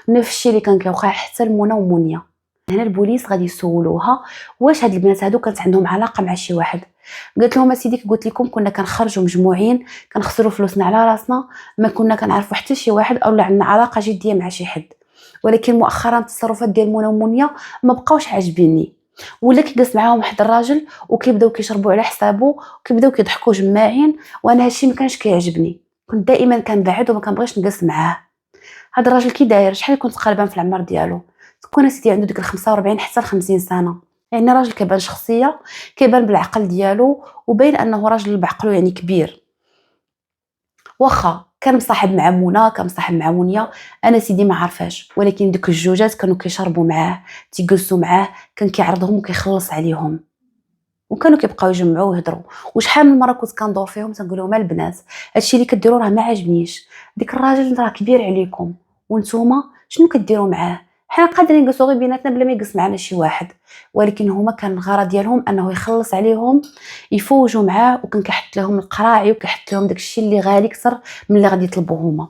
نفس الشيء اللي كان كيوقع حتى لمنى ومنيا. هنا البوليس غادي يسولوها واش هاد البنات هادو كانت عندهم علاقه مع شي واحد. قالت لهم سيدي قلت لكم كنا كنخرجوا مجموعين، كنخسروا فلوسنا على راسنا، ما كنا كنعرفوا حتى شي واحد او عندنا علاقه جديه مع شي حد. ولكن مؤخرا التصرفات ديال منى ومنيا ما بقاوش عاجبيني. ولا كيجلس معاهم واحد الراجل وكيبداو كيشربوا على حسابه وكيبداو كيضحكوا جماعين، وانا هادشي ما كانش كيعجبني. كنت دائما كنبعد وما كنبغيش نجلس معاه. هاد الراجل كي داير شحال كنت قريبان في العمر ديالو؟ تكون سيدي عنده ديك 45 حتى ل 50 سنه. يعني راجل كيبان شخصيه، كيبان بالعقل ديالو، وبين انه راجل بعقله يعني كبير. واخا كان مصاحب مع منى، كان مصاحب مع منيا، انا سيدي ما عارفاش، ولكن ديك الجوجات كانوا كيشربوا معاه، تيجلسوا معاه، كان كيعرضهم وكيخلص عليهم، وكانوا كيبقاو يجمعوا ويهضروا. وشحال من مره كنت كندور فيهم تنقول لهم البنات هادشي اللي كديروا راه ما عجبنيش، ديك الراجل راه كبير عليكم، وانتوما شنو كديروا معاه؟ حنا قادرين نجلسوا غير بيناتنا بلا ما يجلس معنا شي واحد. ولكن هما كان الغرض ديالهم انه يخلص عليهم، يفوجوا معاه، وكان كيحط لهم القراعي وكيحط لهم داكشي اللي غالي اكثر من اللي غادي يطلبوا هما.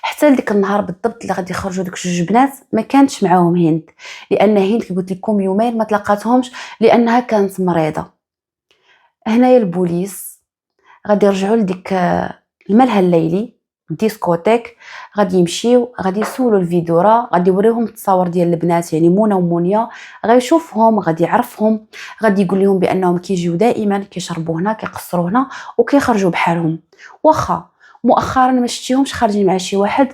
حتى لديك النهار بالضبط اللي غادي يخرجوا ديك جوج بنات ما كانتش معاهم هند، لان هند كي قلت لكم يومين ما تلاقاتهمش لانها كانت مريضه. هنايا البوليس غادي يرجعوا لديك الملهى الليلي، الديسكوتيك. غادي يمشيو غادي يسولوا الفيدورا، غادي يوريهم التصاور ديال البنات يعني منى ومنيا، غيشوفهم غادي يعرفهم، غادي يقول لهم بانهم كيجيو دائما كيشربوا هنا كيقصروا هنا وكيخرجوا بحالهم. واخا مؤخرا ما شفتيهمش خارجين مع شي واحد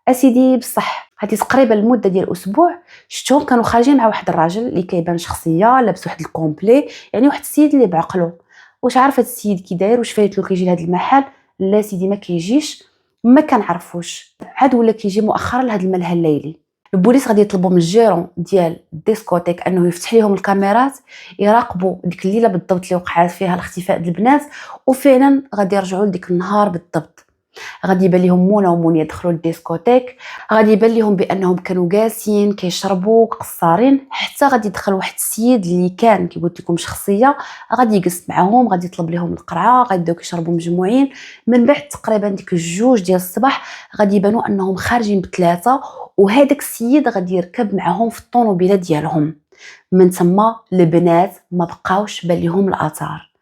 اسيدي، بصح هذه تقريبا المده ديال اسبوع شفتهم كانوا خارجين مع واحد الراجل اللي كيبان شخصيه لابس واحد الكومبلي، يعني واحد السيد اللي بعقله. واش عارفه هذا السيد كي داير، واش فايت له كيجي لهذا المحل؟ لا سيدي ما كيجيش، ما كنعرفوش، عاد ولا كيجي مؤخرا لهذا الملهى الليلي. البوليس غادي يطلبوا من الجيرون ديال الديسكوتيك انه يفتح لهم الكاميرات يراقبوا ديك الليله بالضبط اللي وقعت فيها الاختفاء ديال البنات، وفعلا غادي يرجعوا لديك النهار بالضبط. غادي يبان لهم منى ومنيا دخلوا للديسكوتيك، غادي يبان لهم بانهم كانوا جالسين كيشربوا قصارين، حتى غادي يدخل واحد السيد اللي كان كي قلت لكم شخصيه، غادي يجلس معاهم، غادي يطلب لهم القرعه، غادي يبداو كيشربوا مجموعين. من بعد تقريبا ديك الجوج ديال الصباح غادي يبانوا انهم خارجين بثلاثه، وهذاك السيد غادي يركب معاهم في الطوموبيله ديالهم. من تما البنات ما بقاوش بان لهم الاثار.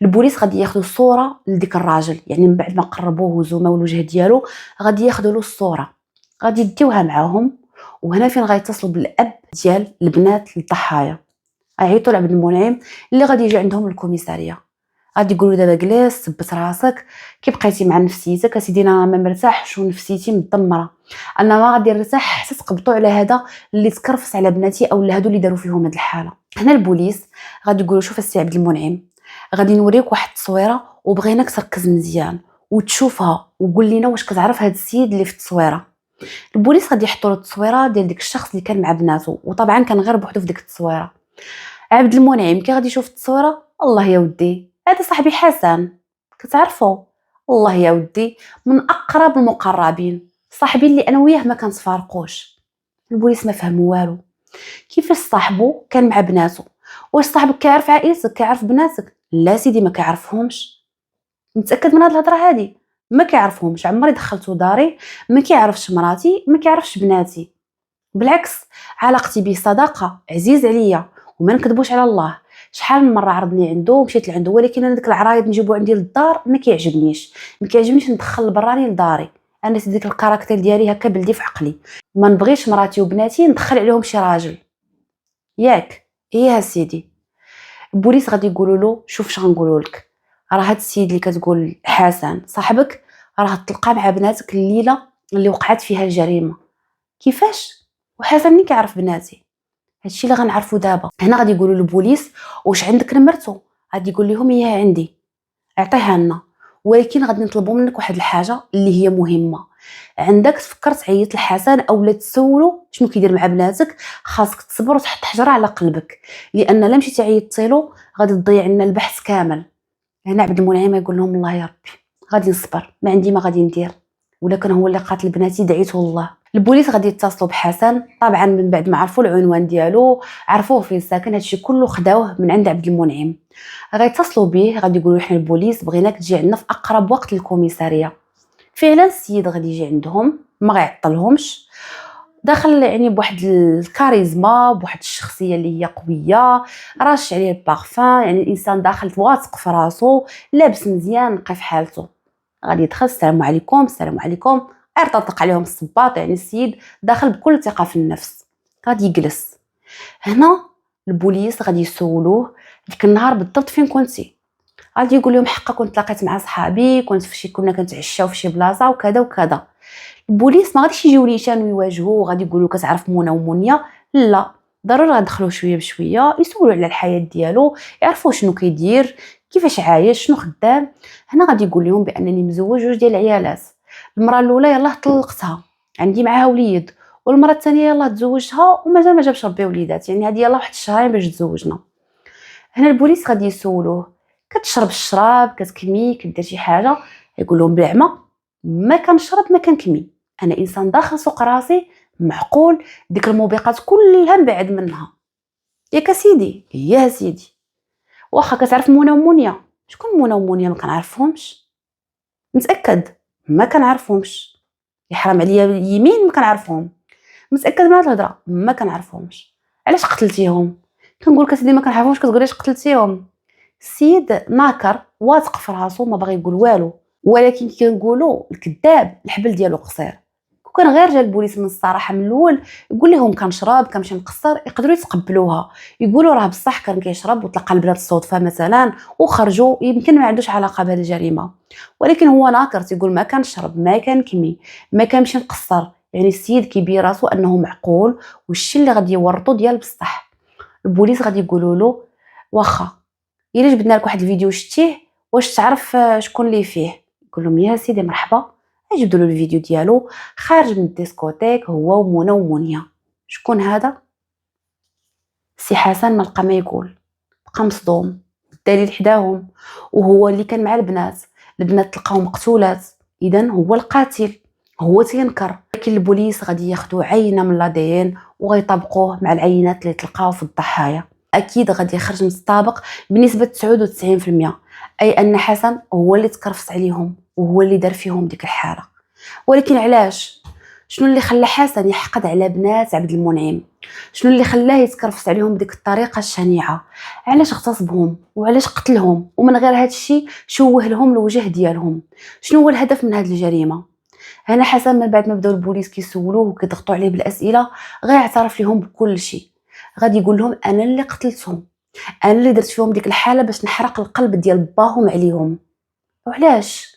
البوليس غادي ياخذوا صوره لديك الراجل، يعني من بعد ما قربوه وزوموا الوجه ديالو غادي ياخذوا له الصوره، غادي يديوها معاهم. وهنا فين غيتصلوا بالاب ديال البنات الضحايا، غيعيطوا لعبد المنعم اللي غادي يجي عندهم الكوميساريه. غادي يقولوا دابا جلس ثبت راسك، كي بقيتي مع نفسيتك اسيدي انا ما مرتاحش ونفسيتي مدمره، انا ما غادي نرتاح حتى تقبطوا على هذا اللي تكرفس على بناتي او هادو اللي داروا فيهم هاد الحاله. هنا البوليس غادي يقولوا شوف السي عبد المنعم، غادي نوريك واحد التصويره وبغيناك تركز مزيان وتشوفها وقول لنا واش كتعرف هذا السيد اللي في التصويره. البوليس غادي يحطوا له التصويره ديال ديك الشخص اللي كان مع بناته، وطبعا كان غير بوحدو في ديك التصويره. عبد المنعم كي غادي يشوف التصويره، الله يا ودي هذا صاحبي حسن كتعرفوا، الله يا ودي من اقرب المقربين، صاحبي اللي انا وياه ما كنتفارقوش. البوليس ما فهم والو، كيفاش صاحبو كان مع بناته؟ واش صاحبك كيعرف عائلتك كيعرف بناتك؟ لا سيدي ما كيعرفهمش. متاكد من هاد الهضره هادي؟ ما كيعرفهمش، عمري دخلتو داري، ما كيعرفش مراتي، ما كيعرفش بناتي، بالعكس علاقتي به صداقه عزيز عليا وما نكذبوش على الله. شحال من مره عرضني عنده ومشيت لعنده، ولكن انا داك العرايض نجيبو عندي للدار ما كيعجبنيش، ما كيعجبنيش ندخل البراني لداري، انا ديك الكاركتير ديالي هكا بلدي في عقلي، ما نبغيش مراتي وبناتي ندخل عليهم شي راجل. ياك ايه سيدي. البوليس غادي يقولوا له شوف اش غنقولوا لك، راه هاد السيد اللي كتقول حسن صاحبك راه تلقى مع بناتك الليله اللي وقعت فيها الجريمه. كيفاش؟ وحسن منين كيعرف بناتي؟ هادشي اللي غنعرفو دابا. هنا غادي يقولوا للبوليس واش عندك نمرتو؟ غادي يقول لهم هي عندي، اعطيها لنا. ولكن غادي نطلبوا منك واحد الحاجه اللي هي مهمه. عندك تفكر تعيط لحسن اولا تسولو شنو كيدير مع بناتك، خاصك تصبر وتحط حجره على قلبك، لان لا مشيتي عيطتي له غادي تضيع لنا البحث كامل. هنا عبد المنعم يقول لهم الله يا ربي غادي نصبر، ما عندي ما غادي ندير، ولا كان هو اللي قاتل بناتي دعيته الله. البوليس غادي يتصلوا بحسن، طبعا من بعد ما عرفوا العنوان ديالو، عرفوه فين ساكن، هادشي كله خداوه من عند عبد المنعم. غيتصلوا به، غادي يقولوا حنا البوليس بغيناك تجي عندنا في اقرب وقت للكوميساريه. فعلا السيد غادي يجي عندهم، ما غيعطلهمش، داخل يعني بواحد الكاريزما، بواحد الشخصيه اللي هي قويه، راش عليه البارفان، يعني الانسان داخل واثق في راسو، لابس مزيان، نقي في حالته. غادي يدخل السلام عليكم السلام عليكم، ارتطق عليهم الصباط، يعني السيد داخل بكل ثقه في النفس. غادي يجلس هنا. البوليس غادي يسولوه ديك النهار بالضبط فين كنتي؟ غادي يقول لهم حقا كنت لاقيت مع صحابي، كنت في شي، كنا كنتعشاو في شي بلاصه وكذا وكذا. البوليس ما غاديش يجيو ليشان ويواجهوه وغادي يقولوا كتعرف منى ومنيا، لا، ضروري غندخلوا شويه بشويه يسولوا على الحياه ديالو، يعرفوا شنو كيدير، كيفاش عايش، شنو خدام. هنا غادي يقول لهم بانني مزوج جوج ديال العيالات، المراه الاولى يلاه طلقتها عندي معاها وليد، والمراه الثانيه يلاه تزوجتها ومازال ما جابش ربي وليدات، يعني هذه يلاه واحد الشهرين باش تزوجنا. هنا البوليس غادي يسولوه كتشرب الشراب، كتكمي، كدير شي حاجه؟ يقول لهم بالعمى ما كنشرب ما كنكمي، انا انسان داخل سوق راسي معقول، ديك الموبقات كلها نبعد منها. ياك سيدي؟ يا سيدي. واخا كتعرف منى ومنيا؟ شكون منى ومنيا؟ ما كنعرفهمش. متاكد؟ ما كنعرفهمش. يحرم عليا اليمين ما كنعرفهم. متاكد من هاد الهضره؟ ما كنعرفهمش. علاش قتلتيهم؟ كنقول لك اسيدي ما كنعرفهمش، كتقول علاش قتلتيهم؟ السيد ناكر واثق في راسو ما باغي يقول والو، ولكن كنقولوا الكذاب الحبل ديالو قصير. كون غير جا البوليس من الصراحه من الاول يقول لهم كنشرب كنمشي نقصر، يقدروا يتقبلوها، يقولوا راه بصح كان كيشرب وتلقى البنات الصدفه مثلا وخرجوا، يمكن ما عندوش علاقه بهذه الجريمه. ولكن هو ناكر تيقول ما كنشرب ما كنكمي ما كنمشي نقصر، يعني السيد كيبين راسو انه معقول والشي اللي غادي يورطو ديال بصح. البوليس غادي يقولوا له واخا الا جبدنا لك واحد الفيديو شتيه واش تعرف شكون اللي فيه؟ يقول لهم يا سيدي مرحبا. يجبدوا له الفيديو ديالو خارج من الديسكوتيك هو ومنى ومنيا. شكون هذا؟ سي حسن ما لقى ما يقول، بقى مصدوم. الدليل حداهم وهو اللي كان مع البنات، البنات تلقاو مقتولات، اذا هو القاتل، هو تينكر. لكن البوليس غادي ياخذوا عينه من لادين وغيطبقوه مع العينات اللي تلقاو في الضحايا. اكيد غادي يخرج مستطابق بنسبه 99%، اي ان حسن هو اللي تكرفس عليهم وهو اللي دار فيهم ديك الحاله. ولكن علاش؟ شنو اللي خلى حسن يحقد على بنات عبد المنعم؟ شنو اللي خلاه يتكرفس عليهم بديك الطريقه الشنيعه؟ علاش اغتصبهم وعلاش قتلهم؟ ومن غير هذا الشيء شوه لهم الوجه ديالهم. شنو هو الهدف من هذه الجريمه؟ هنا حسن من بعد ما بداو البوليس كيسولوه وكيضغطوا عليه بالاسئله غيعترف لهم بكل شيء. غادي يقول لهم انا اللي قتلتهم، انا اللي درت فيهم ديك الحاله باش نحرق القلب ديال باهم عليهم. وعلاش؟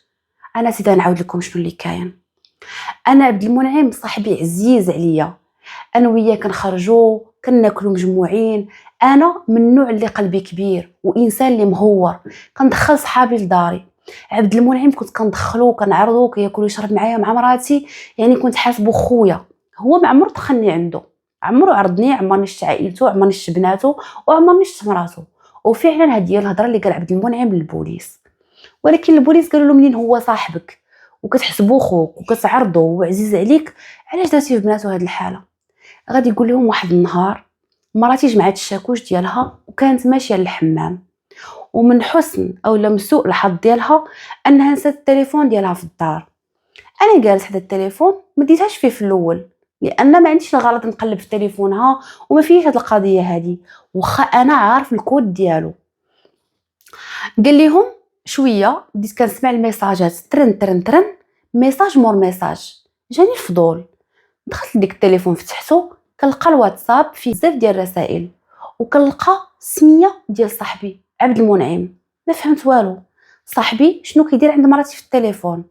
انا سيدي نعاود لكم شنو اللي كاين. انا عبد المنعم صاحبي عزيز عليا، انا وياه كنخرجوا كناكلوا مجموعين، انا من النوع اللي قلبي كبير وانسان اللي مهور، كندخل صحابي لداري. عبد المنعم كنت كندخلو كنعرضو كياكل ويشرب معايا مع مراتي، يعني كنت حاسبو خويا. هو ما عمرو دخلني عنده، عمرو عرضني، عمرني شفت عائلته، عمرني شفت بناته، وعمرني شفت مراتو. وفعلا هذه هي الهضره اللي قال عبد المنعم للبوليس. ولكن البوليس قالوا له منين هو صاحبك وكتحسبو خوك وكتعرضو وعزيز عليك، علاش درتي في بناتو هاد الحاله؟ غادي يقول لهم واحد النهار مراتي جمعت الشاكوش ديالها وكانت ماشيه للحمام، ومن حسن او من سوء الحظ ديالها انها نسات التليفون ديالها في الدار. انا جالس حدا التليفون ما ديتهاش فيه في الاول، لان ما عنديش الغلط نقلب في تليفونها وما فيش هاد القضيه هادي، واخا انا عارف الكود ديالو. قال لهم شويه بديت كنسمع الميساجات ترن ترن ترن، ميساج مور ميساج، جاني الفضول، دخلت لديك التليفون فتحته، كنلقى الواتساب فيه بزاف ديال الرسائل، وكنلقى سميه ديال صاحبي عبد المنعم. ما فهمت والو، صاحبي شنو كيدير عند مراتي في التليفون؟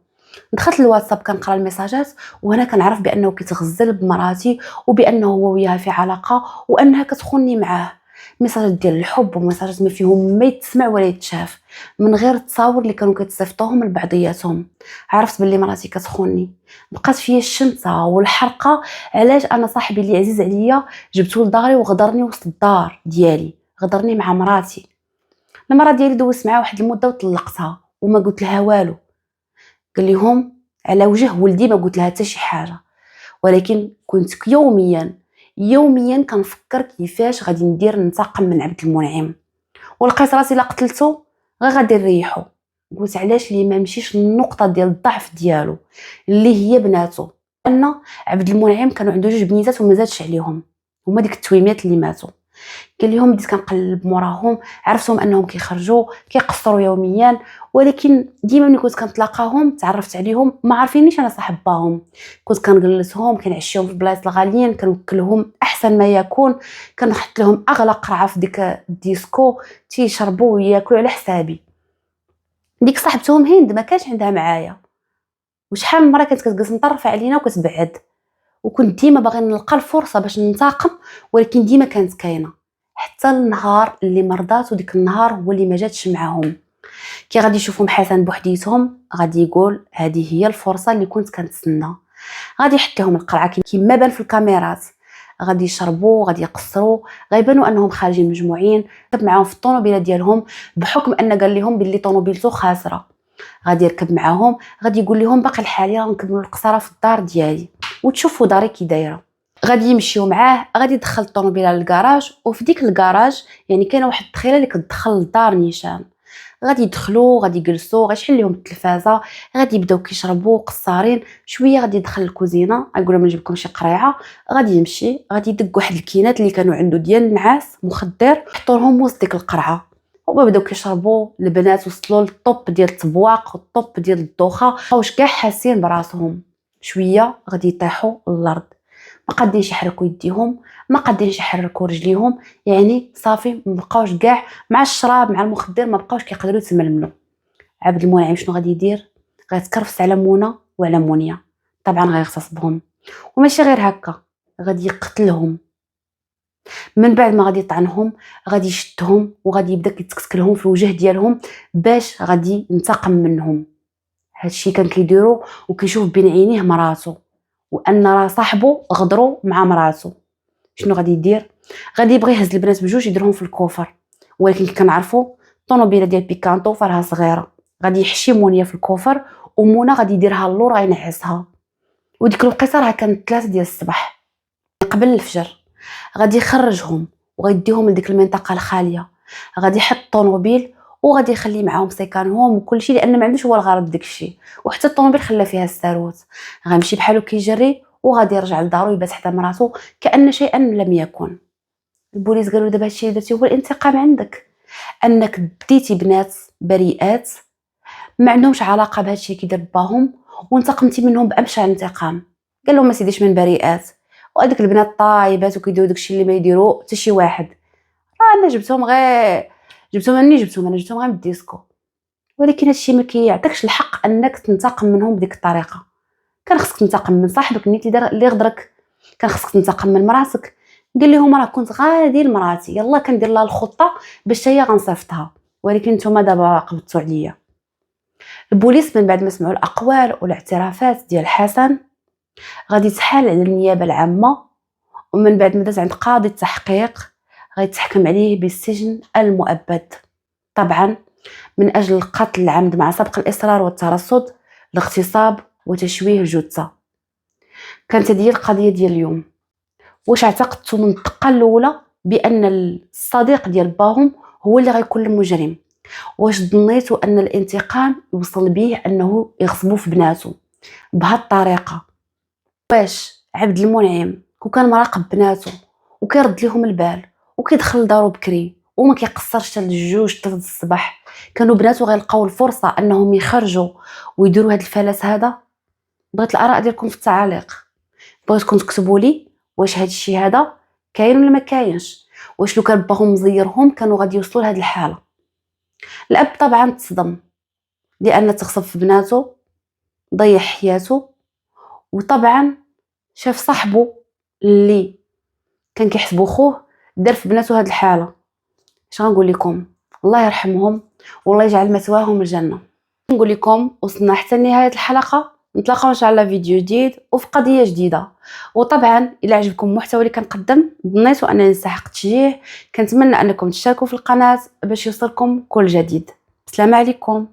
دخلت للواتساب كنقرا الميساجات، وهنا كنعرف بانه كيتغزل بمراتي وبانه هو وياها في علاقه وانها كتخوني معاه. ميساجات ديال الحب وميساجات ما فيهم ما يتسمع ولا يتشاف، من غير التصاور اللي كانوا كيتصيفطوهم لبعضياتهم. عرفت باللي مراتي كتخوني. بقات فيا الشمسه والحرقه. علاش انا صاحبي اللي عزيز عليا جبتو لداري وغدرني وسط الدار ديالي، غدرني مع مراتي. المراه ديالي دوزت معاه واحد المده وطلقتها وما قلت لها والو. قال لهم على وجه ولدي ما قلت لها حتى شي حاجه، ولكن كنت يوميا كنفكر كيفاش غادي ندير ننتقم من عبد المنعم، ولقيت راسي لا قتلته غير غادي نريحو. قلت علاش لي ما نمشيش للنقطه ديال الضعف ديالو اللي هي بناتو. ان عبد المنعم كانوا عنده جوج بنيتات وما زادش عليهم، هما ديك التويمات اللي ماتوا. قال لهم بديت كنقلب موراهم، عرفتهم انهم كيخرجوا كيقصروا يوميا، ولكن ديما ملي كنت كنتلاقاهم تعرفت عليهم ما عارفينيش انا صاحباهم. كنت كنجلسهم كنعشيهم في البلايص الغاليين، كنوكلهم احسن ما يكون، كنحط لهم اغلى قرعه في ديك الديسكو تيشربوا وياكلوا على حسابي. ديك صاحبتهم هند ما كانش عندها معايا، وشحال من مره كانت كتجلس مطرفه علينا وكتبعد، وكنت ديما باغي نلقى الفرصه باش ننتقم، ولكن ديما كانت كاينه حتى النهار اللي مرضات. وديك النهار هو اللي ما جاتش معاهم. كي غادي يشوفهم حسن بوحديتهم غادي يقول هذه هي الفرصه اللي كنت كنتسنى. غادي يحط لهم القرعه كيما بان في الكاميرات، غادي يشربوا غادي يقصروا، غيبانوا انهم خارجين مجموعين. ركب معاهم في الطوموبيله ديالهم بحكم ان قال لهم باللي طوموبيلته خاسره. غادي يركب معاهم، غادي يقول لهم باقي الحالي راه نكملوا القصاره في الدار ديالي وتشوفوا داري كي دايره. غادي يمشيو معاه، غادي يدخل الطوموبيله للكراج، وفي ديك الكراج يعني كاينه واحد الدخيله اللي كتدخل لدار نيشان. غادي يدخلوا غادي يجلسوا، غيشعل لهم التلفازه، غادي يبداو كيشربوا قصارين شويه. غادي يدخل الكوزينه يقول لهم نجيب لكم شي قريعه. غادي يمشي غادي يدق واحد الكينات اللي كانوا عنده ديال النعاس مخدر، يحطوا لهم وسط ديك القرعه. هما بداو كيشربوا. البنات وصلوا للطوب ديال التبواق والطوب ديال الدوخه، واش كاع حاسين براسهم. شويه غادي يطيحوا للارض، ما قادينش يحركوا يديهم، ما قادينش يحركوا رجليهم، يعني صافي ما بقاوش كاع مع الشراب مع المخدر ما بقاوش كيقدروا يتململوا. عبد المنعم شنو غادي يدير؟ غيتكرفس على منى وعلى منيا، طبعا غيغتصبهم. وماشي غير هكا، غادي يقتلهم. من بعد ما غادي يطعنهم غادي يشدهم وغادي يبدا كيتكتكلهم في الوجه ديالهم باش غادي ينتقم منهم. هادشي كان كيديرو وكيشوف بين عينيه مراتو، وان راه صاحبو غدروا مع مراتو. شنو غادي يدير؟ غادي يبغي يهز البنات بجوج يديرهم في الكوفر، ولكن كنعرفوا الطوموبيله ديال بيكانتو فرها صغيره. غادي يحشي مونيا في الكوفر، ومنى غادي يديرها اللور غينعسها. وديك الوقيته راه كانت 3 ديال الصباح قبل الفجر. غادي يخرجهم وغيديهم لديك المنطقه الخاليه. غادي يحط الطوموبيل وغادي يخلي معاهم سيكانهم وكل شيء، لان ما عندوش هو الغرض داك الشيء. وحتى الطوموبيل خلى فيها الساروت. غيمشي بحالو كيجري وغادي يرجع لدارو يبات حتى مراتو كأن شيئا لم يكن. البوليس قالوا دابا هادشي اللي درتي هو الانتقام عندك، انك ديتي بنات بريئات ما عندهمش علاقه بهادشي كيدير باهم وانتقمتي منهم بامشع انتقام. قال لهم ما سيديش من بريئات، وهذيك البنات طايبات وكيديروا داكشي اللي ما يديروا حتى شي واحد. انا جبتهم غير جبتهم غير من الديسكو. ولكن هادشي ما كيعطيكش الحق انك تنتقم منهم بديك الطريقه. كان خصك تنتقم من صاحبك اللي غدرك، كان خصك تنتقم من مراتك. قال لهم راه كنت غادي لمراتي يلا كندير لها الخطه باش هي غنصيفطها، ولكن نتوما دابا قبضتوا عليا. البوليس من بعد ما سمعوا الاقوال والاعترافات ديال حسن غادي يتحال على النيابه العامه، ومن بعد ما داز عند قاضي التحقيق غيتحكم عليه بالسجن المؤبد، طبعا من اجل القتل العمد مع سبق الاصرار والترصد، الاغتصاب وتشويه الجثه. كانت هذه القضيه ديال اليوم. واش اعتقدتوا من الدقه الاولى بان الصديق ديال باهم هو اللي غيكون المجرم؟ واش ظنيتوا ان الانتقام يوصل به انه يغصبوا في بناته بهذه الطريقه؟ واش عبد المنعم كون كان مراقب بناته وكيرد لهم البال وكيدخل لدارو بكري وما كيقصرش حتى لجوج 3 الصباح، كانوا بناته غيلقاو الفرصه انهم يخرجوا ويديروا هذا الفلس هذا؟ بغيت الاراء ديالكم في التعاليق. بغيتكم تكتبوا لي واش هذا الشيء هذا كاين ولا ما كاينش؟ واش لو كان باهم مزيرهم كانوا غادي يوصلوا لهذه الحاله؟ الاب طبعا تصدم، لان تغصب في بناته ضيع حياته، وطبعا شاف صاحبه اللي كان كيحسبو خوه دار في بناته هاد الحاله. اش غنقول لكم، الله يرحمهم والله يجعل مثواهم الجنه. نقول لكم وصلنا حتى لنهايه الحلقه، نتلاقاو ان شاء الله فيديو جديد وفي قضيه جديده. وطبعا الى عجبكم المحتوى اللي كنقدم ظنيتوا انني نستحق التشجيع، كنتمنى انكم تشتركوا في القناه باش يوصلكم كل جديد. السلام عليكم.